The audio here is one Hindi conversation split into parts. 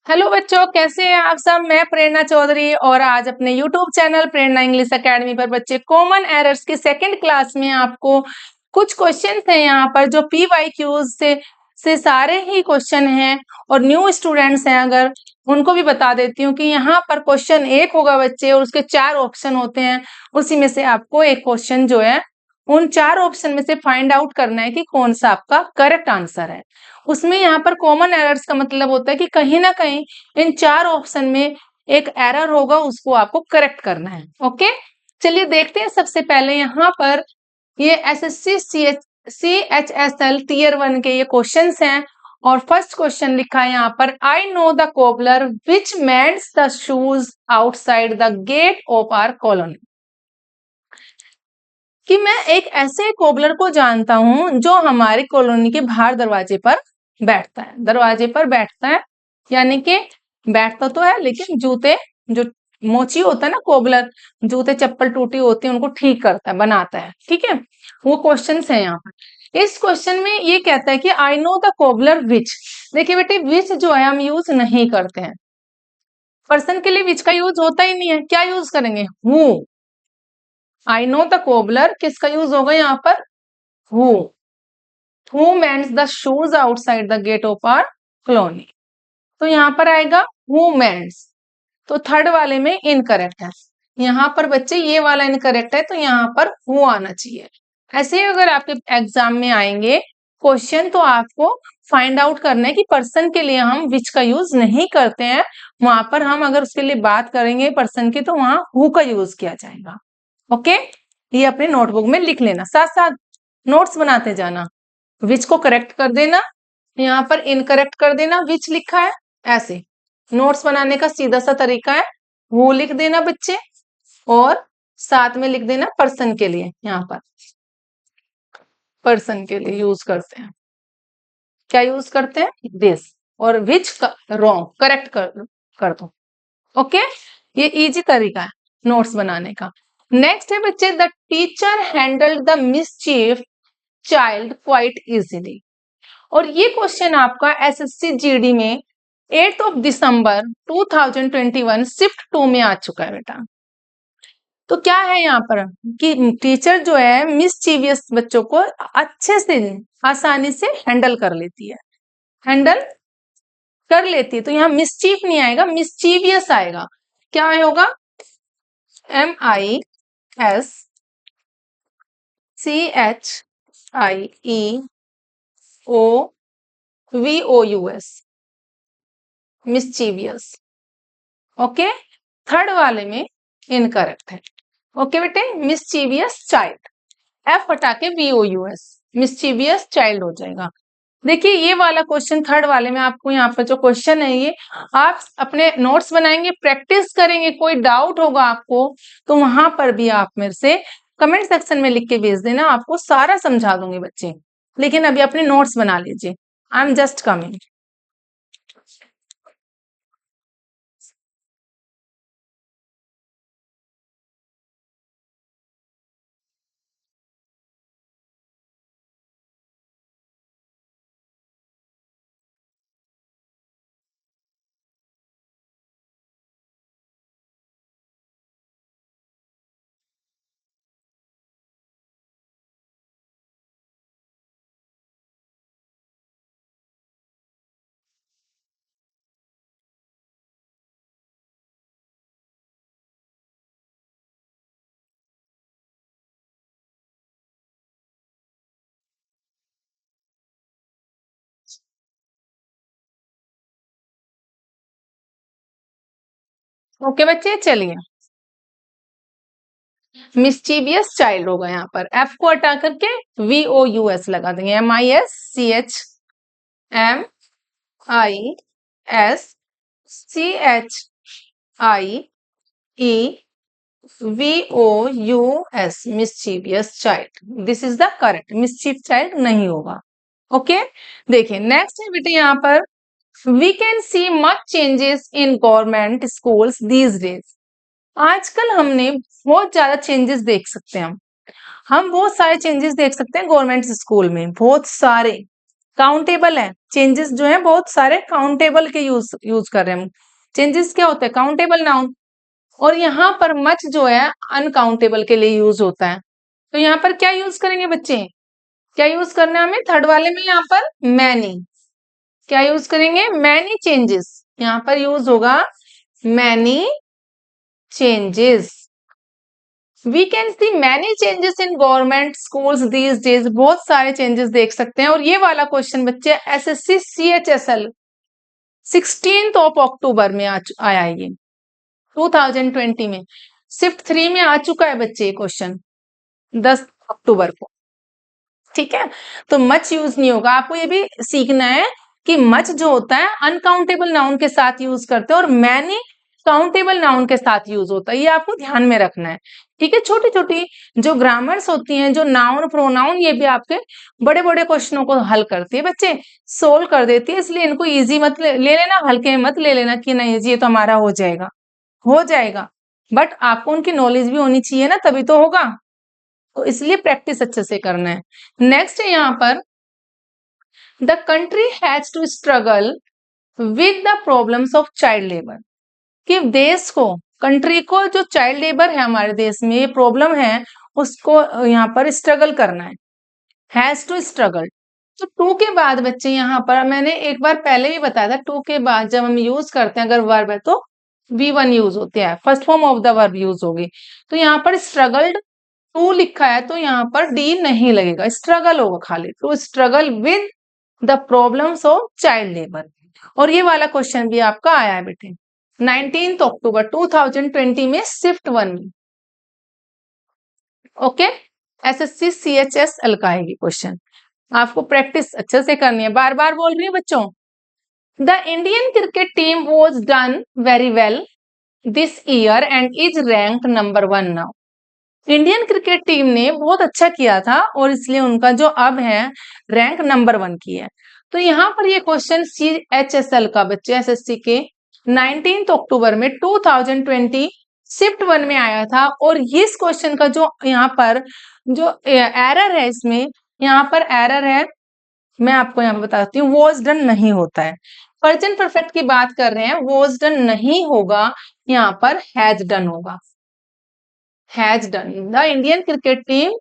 हेलो बच्चों, कैसे हैं आप सब। मैं प्रेरणा चौधरी और आज अपने यूट्यूब चैनल प्रेरणा इंग्लिश एकेडमी पर बच्चे कॉमन एरर्स की सेकंड क्लास में आपको कुछ क्वेश्चंस हैं यहाँ पर जो PYQs से सारे ही क्वेश्चन हैं और न्यू स्टूडेंट्स हैं अगर उनको भी बता देती हूँ कि यहाँ पर क्वेश्चन एक होगा बच्चे और उसके 4 ऑप्शन होते हैं। उसी में से आपको एक क्वेश्चन जो है उन 4 ऑप्शन में से फाइंड आउट करना है कि कौन सा आपका करेक्ट आंसर है। उसमें यहाँ पर कॉमन एरर्स का मतलब होता है कि कहीं ना कहीं इन 4 ऑप्शन में एक एरर होगा, उसको आपको करेक्ट करना है। ओके, चलिए देखते हैं। सबसे पहले यहाँ पर ये SSC CHSL टीयर 1 के ये क्वेश्चंस हैं और फर्स्ट क्वेश्चन लिखा है यहाँ पर, I know the cobbler which mends the shoes outside the gate of our colony. कि मैं एक ऐसे कोबलर को जानता हूं जो हमारी कॉलोनी के बाहर दरवाजे पर बैठता है। दरवाजे पर बैठता है यानी कि बैठता तो है लेकिन जूते जो मोची होता है ना, कोबलर जूते चप्पल टूटी होती है उनको ठीक करता है, बनाता है। ठीक है, वो क्वेश्चन है यहाँ पर। इस क्वेश्चन में ये कहता है कि आई नो द कोबलर विच। देखिए बेटे, विच जो है हम यूज नहीं करते हैं। पर्सन के लिए विच का यूज होता ही नहीं है। क्या यूज करेंगे? Who. I know the cobbler किसका यूज होगा यहाँ पर? Who. Who mends the shoes outside the gate of our colony. तो यहाँ पर आएगा हु मेंस। तो थर्ड वाले में इनकरेक्ट है। यहाँ पर बच्चे ये वाला इनकरेक्ट है तो यहाँ पर हु आना चाहिए। ऐसे ही अगर आपके एग्जाम में आएंगे क्वेश्चन तो आपको फाइंड आउट करना है कि पर्सन के लिए हम विच का यूज नहीं करते हैं। वहां पर हम अगर उसके लिए बात करेंगे पर्सन की तो वहां हु का यूज किया जाएगा। ओके, ये अपने नोटबुक में लिख लेना, साथ साथ नोट्स बनाते जाना। विच को करेक्ट कर देना, यहाँ पर इनकरेक्ट कर देना। विच लिखा है ऐसे, नोट्स बनाने का सीधा सा तरीका है, वो लिख देना बच्चे और साथ में लिख देना पर्सन के लिए। यहाँ पर पर्सन के लिए यूज करते हैं, क्या यूज करते हैं? दिस। और विच रॉन्ग करेक्ट कर दो। ओके, ये इजी तरीका है नोट्स बनाने का। नेक्स्ट है बच्चे, the teacher handled the mischief child quite easily. और ये क्वेश्चन आपका SSC GD में 8 दिसंबर 2021 शिफ्ट 2 में आ चुका है बेटा। तो क्या है यहाँ पर कि टीचर जो है मिसचीवियस बच्चों को अच्छे से आसानी से हैंडल कर लेती है, हैंडल कर लेती है। तो यहाँ मिसचीफ नहीं आएगा, मिसचीवियस आएगा। क्या होगा? MISCHIEVOUS, mischievous. ओके, थर्ड वाले में इनकरेक्ट है। ओके बेटे, मिसचीवियस चाइल्ड, F हटा के VOUS, मिसचीवियस चाइल्ड हो जाएगा। देखिए ये वाला क्वेश्चन थर्ड वाले में आपको यहाँ पर जो क्वेश्चन है ये आप अपने नोट्स बनाएंगे, प्रैक्टिस करेंगे। कोई डाउट होगा आपको तो वहां पर भी आप मेरे से कमेंट सेक्शन में लिख के भेज देना, आपको सारा समझा दूंगी बच्चे। लेकिन अभी अपने नोट्स बना लीजिए, I am just coming. Okay बच्चे, चलिए मिस्चीवियस चाइल्ड होगा। यहाँ पर F को हटा करके VOUS लगा देंगे, MISCHIEVOUS, mischievous child. This is the correct, mischief child नहीं होगा। ओके, देखिए नेक्स्ट है बेटे यहाँ पर, we can see much changes in government schools these days. आजकल हमने बहुत ज्यादा चेंजेस देख सकते हैं। हम बहुत सारे चेंजेस देख सकते हैं गवर्नमेंट स्कूल में, बहुत सारे। काउंटेबल है, चेंजेस जो है बहुत सारे काउंटेबल के यूज कर रहे हैं हम। चेंजेस क्या होते हैं? Countable noun. और यहाँ पर मच जो है अनकाउंटेबल के लिए यूज होता है। तो यहाँ पर क्या यूज करेंगे बच्चे? क्या यूज करना है हमें? थर्ड वाले में यहाँ पर मैनी। क्या यूज करेंगे? Many changes. यहाँ पर यूज होगा many changes. We can see many changes in government schools these days. बहुत सारे चेंजेस देख सकते हैं। और ये वाला क्वेश्चन बच्चे एसएससी CHSL 16 अक्टूबर में आया है, ये 2020 में शिफ्ट 3 में आ चुका है बच्चे ये क्वेश्चन 10 अक्टूबर को। ठीक है, तो मच यूज नहीं होगा। आपको ये भी सीखना है कि मच जो होता है अनकाउंटेबल नाउन के साथ यूज करते हैं और मैनी काउंटेबल नाउन के साथ यूज होता है। ये आपको ध्यान में रखना है। ठीक है, छोटी छोटी जो ग्रामर्स होती हैं, जो नाउन प्रोनाउन, ये भी आपके बड़े बड़े क्वेश्चनों को हल करती है बच्चे, सोल्व कर देती है। इसलिए इनको इजी मत ले लेना, हल्के मत ले लेना कि नहीं जी ये तो हमारा हो जाएगा। हो जाएगा, बट आपको उनकी नॉलेज भी होनी चाहिए ना, तभी तो होगा। तो इसलिए प्रैक्टिस अच्छे से करना है। नेक्स्ट है यहाँ पर the country has to struggle with the problems of child labour. कि देश को, कंट्री को जो चाइल्ड लेबर है हमारे देश में, ये प्रॉब्लम है, उसको यहाँ पर स्ट्रगल करना है। Has to struggle. तो टू के बाद बच्चे यहाँ पर मैंने एक बार पहले भी बताया था, टू के बाद जब हम यूज करते हैं अगर वर्ब है तो V1 यूज होते हैं, first form of the verb use होगी। तो यहाँ पर स्ट्रगल्ड टू लिखा है तो यहाँ पर डी नहीं लगेगा, स्ट्रगल होगा खाली। To struggle with the problems of child labour. और ये वाला क्वेश्चन भी आपका आया है बेटे 19 अक्टूबर 2020 में शिफ्ट 1 में। ओके, SSC CHSL का है ये क्वेश्चन। आपको प्रैक्टिस अच्छे से करनी है, बार बार बोल रही है बच्चों। The Indian cricket team was done very well this year and is rank number 1 now. Indian cricket team ने बहुत अच्छा किया था और इसलिए उनका जो अब है रैंक नंबर 1 की है। तो यहाँ पर ये क्वेश्चन CHSL का बच्चे SSC के 19 अक्टूबर में 2020 शिफ्ट 1 में आया था। और इस क्वेश्चन का जो यहाँ पर जो एरर है, इसमें यहाँ पर एरर है, मैं आपको यहाँ पे बताती हूँ, वॉज डन नहीं होता है। प्रेजेंट परफेक्ट की बात कर रहे हैं, वॉज डन नहीं होगा, यहाँ पर हैज डन होगा। Has done, the Indian cricket team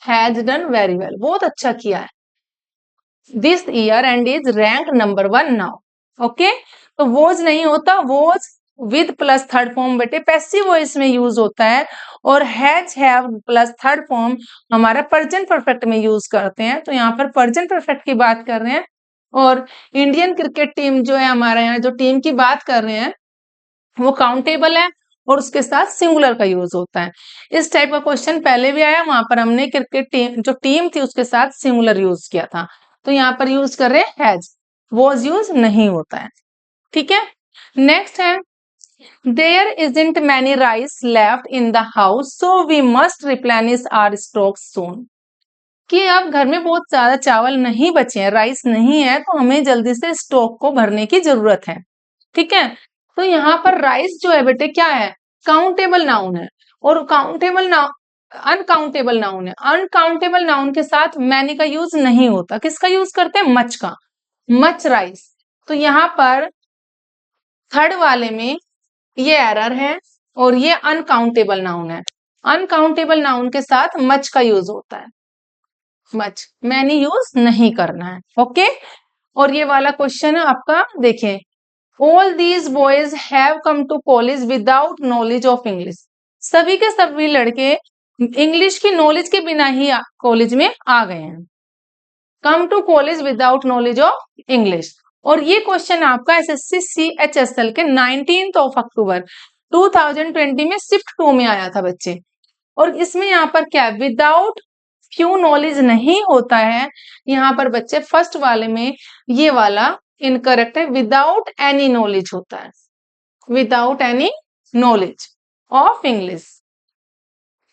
has done very well, बहुत अच्छा किया है this year and is rank number 1 now. Okay, तो वॉज नहीं होता, was with plus third form बेटे पैसिव वॉइस में यूज होता है। और has have plus third form हमारा प्रेजेंट परफेक्ट में यूज करते हैं। तो यहाँ पर प्रेजेंट परफेक्ट की बात कर रहे हैं और इंडियन क्रिकेट टीम जो है हमारे यहाँ जो टीम की बात कर रहे हैं वो काउंटेबल है और उसके साथ सिंगुलर का यूज होता है। इस टाइप का क्वेश्चन पहले भी आया, वहां पर हमने क्रिकेट टीम जो टीम थी उसके साथ सिंगुलर यूज किया था। तो यहाँ पर यूज कर रहे हैं हैज, वॉज यूज नहीं होता है। ठीक है, नेक्स्ट है there isn't many rice left in the house so we must replenish our stock soon. कि अब घर में बहुत ज्यादा चावल नहीं बचे हैं, राइस नहीं है, तो हमें जल्दी से स्टॉक को भरने की जरूरत है। ठीक है, तो यहाँ पर राइस जो है बेटे क्या है? काउंटेबल नाउन है। और काउंटेबल नाउन अनकाउंटेबल नाउन है। अनकाउंटेबल नाउन के साथ मैनी का यूज नहीं होता, किसका यूज करते हैं? मच का, मच राइस। तो यहाँ पर थर्ड वाले में ये एरर है और ये अनकाउंटेबल नाउन है। अनकाउंटेबल नाउन के साथ मच का यूज होता है, मच, मैनी यूज नहीं करना है। ओके, और ये वाला क्वेश्चन है आपका, देखिए all these boys have come to college without knowledge of English. सभी के सभी लड़के इंग्लिश की नॉलेज के बिना ही कॉलेज में आ गए हैं। Come to college without knowledge of English. और ये क्वेश्चन आपका SSC CHSL के 19 अक्टूबर 2020 में शिफ्ट 2 में आया था बच्चे। और इसमें यहाँ पर क्या है? विदाउट फ्यू नॉलेज नहीं होता है यहाँ पर बच्चे। फर्स्ट वाले में ये वाला इनकरेक्ट है, विदाउट एनी नॉलेज होता है, without any knowledge of English.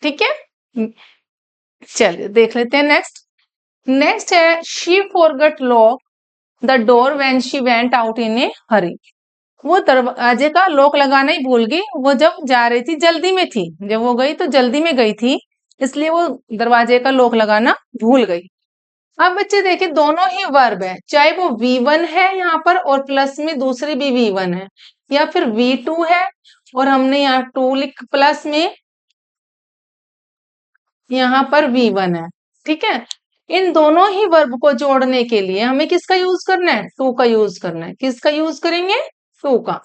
ठीक है, चलिए देख लेते हैं नेक्स्ट। नेक्स्ट है she forgot lock the door when she went out in a hurry. वो दरवाजे का लॉक लगाना ही भूल गई, वो जब जा रही थी जल्दी में थी, जब वो गई तो जल्दी में गई थी, इसलिए वो दरवाजे का लॉक लगाना भूल गई। अब बच्चे देखिए दोनों ही वर्ब है, चाहे वो V1 है यहाँ पर और प्लस में दूसरी भी V1 है, या फिर V2 है और हमने यहाँ 2 लिख प्लस में यहाँ पर V1 है। ठीक है, इन दोनों ही वर्ब को जोड़ने के लिए हमें किसका यूज करना है? टू का यूज करना है। किसका यूज करेंगे? टू का।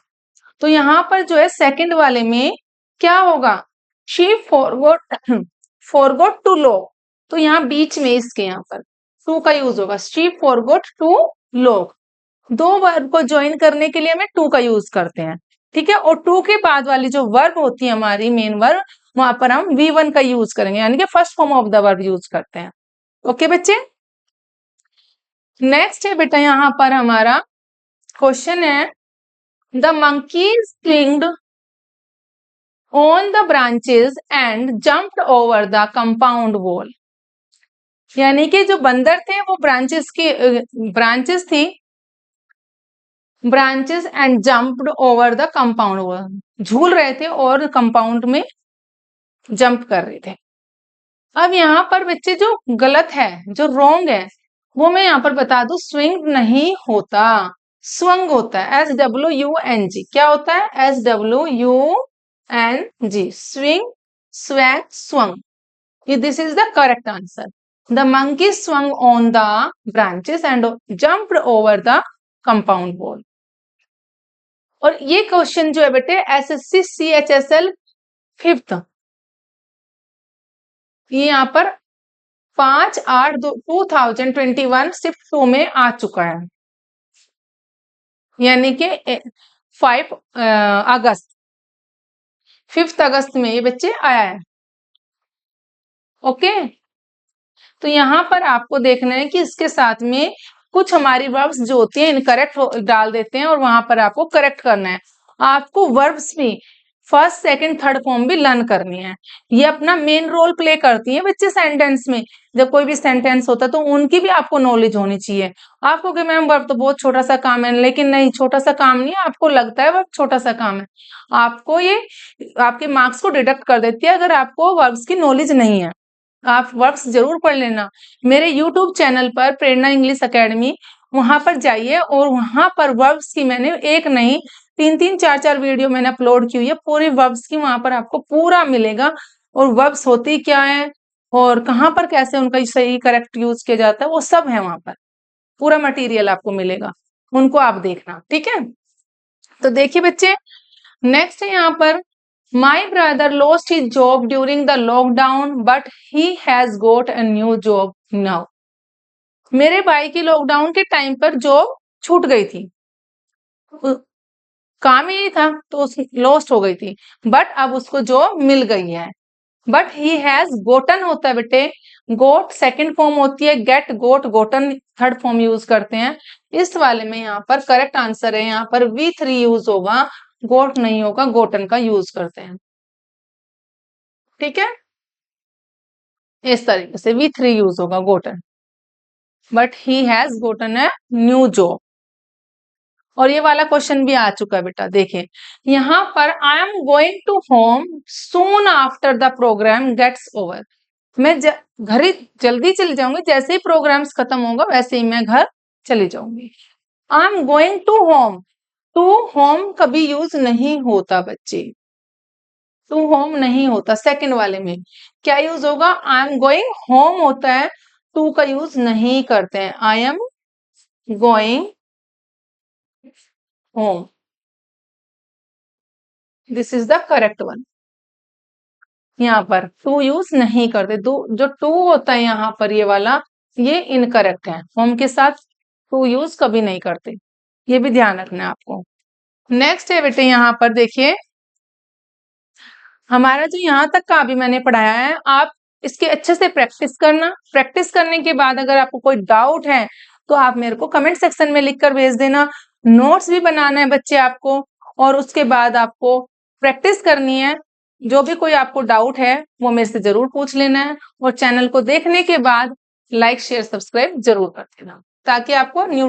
तो यहाँ पर जो है सेकंड वाले में क्या होगा? She forgot to lock. तो यहाँ बीच में इसके यहाँ पर टू का यूज होगा। She forgot to lock. दो वर्ब को ज्वाइन करने के लिए हमें टू का यूज करते हैं। ठीक है, और टू के बाद वाली जो वर्ब होती है हमारी मेन वर्ब, वहां पर हम V1 का यूज करेंगे, यानी कि first form of the verb use करते हैं। ओके बच्चे, नेक्स्ट है बेटा यहाँ पर हमारा क्वेश्चन है the monkey swinged on the branches and jumped over the compound wall. यानी कि जो बंदर थे वो ब्रांचेस थी, branches and jumped over the compound wall, झूल रहे थे और कंपाउंड में जंप कर रहे थे। अब यहाँ पर बच्चे जो गलत है, जो रॉन्ग है, वो मैं यहाँ पर बता दूं, स्विंग नहीं होता, स्वंग होता है। SWUNG। क्या होता है? SWUNG। Swing, swag, swung. This is the correct answer. The monkey swung on the branches and jumped over the compound wall। और ये क्वेश्चन जो है बेटे SSC CHSL 5th, ये यहाँ पर 5/8/2021 शिफ्ट 2 में आ चुका है, यानी कि 5 अगस्त 5 अगस्त में ये बच्चे आया है। ओके, तो यहाँ पर आपको देखना है कि इसके साथ में कुछ हमारी वर्ब्स जो होती हैं इनकरेक्ट डाल देते हैं और वहां पर आपको करेक्ट करना है। आपको वर्ब्स भी फर्स्ट सेकंड थर्ड फॉर्म भी लर्न करनी है। ये अपना मेन रोल प्ले करती है बच्चे सेंटेंस में। जब कोई भी सेंटेंस होता है तो उनकी भी आपको नॉलेज होनी चाहिए। आपको कि मैम वर्ब तो बहुत छोटा सा काम है, लेकिन नहीं, छोटा सा काम नहीं है। आपको लगता है वर्ब छोटा सा काम है, आपको ये आपके मार्क्स को डिडक्ट कर देती है अगर आपको वर्ब्स की नॉलेज नहीं है। आप वर्ब्स जरूर पढ़ लेना। मेरे YouTube चैनल पर प्रेरणा इंग्लिश एकेडमी, वहां पर जाइए और वहां पर वर्ब्स की मैंने एक नहीं 3-3 4-4 वीडियो मैंने अपलोड की हुई है। पूरी वर्ब्स की वहां पर आपको पूरा मिलेगा, और वर्ब्स होती क्या है और कहाँ पर कैसे उनका सही करेक्ट यूज किया जाता है, वो सब है वहां पर। पूरा मटेरियल आपको मिलेगा, उनको आप देखना। ठीक है, तो देखिए बच्चे, नेक्स्ट है यहाँ पर My brother lost his job during the lockdown, but he has got a new job now। मेरे भाई की लॉकडाउन के टाइम पर जॉब छूट गई थी, काम ही नहीं था तो लॉस्ट हो गई थी, बट अब उसको जॉब मिल गई है। बट ही हैज गोटन होता है बेटे, गोट सेकंड फॉर्म होती है, गेट, गोट, गोटन थर्ड फॉर्म यूज करते हैं। इस वाले में यहाँ पर करेक्ट आंसर है, यहाँ पर V3 यूज होगा, गोट नहीं होगा, गोटन का यूज करते हैं। ठीक है, इस तरीके से V3 यूज होगा, Gotan. But he has Gotan a new job. और ये वाला क्वेश्चन भी आ चुका है बेटा, देखिए यहाँ पर I am going to home soon after the programme gets over. मैं घर ही जल्दी चली जाऊंगी, जैसे ही प्रोग्राम्स खत्म होगा वैसे ही मैं घर चली जाऊंगी। I am going to home, to home कभी यूज नहीं होता बच्चे, टू होम नहीं होता। सेकंड वाले में क्या यूज होगा? आई एम गोइंग होम होता है, टू का यूज नहीं करते हैं। आई am going home, this is the correct one. यहाँ पर टू यूज नहीं करते, जो टू होता है यहाँ पर ये वाला, ये इनकरेक्ट है। होम के साथ टू यूज कभी नहीं करते, ये भी ध्यान रखना है आपको। नेक्स्ट है बेटे यहाँ पर देखिए, हमारा जो यहाँ तक का अभी मैंने पढ़ाया है, आप इसके अच्छे से प्रैक्टिस करना। प्रैक्टिस करने के बाद अगर आपको कोई डाउट है तो आप मेरे को कमेंट सेक्शन में लिखकर भेज देना। नोट्स भी बनाना है बच्चे आपको, और उसके बाद आपको प्रैक्टिस करनी है। जो भी कोई आपको डाउट है वो मेरे से जरूर पूछ लेना है, और चैनल को देखने के बाद लाइक शेयर सब्सक्राइब जरूर कर देना, ताकि आपको न्यू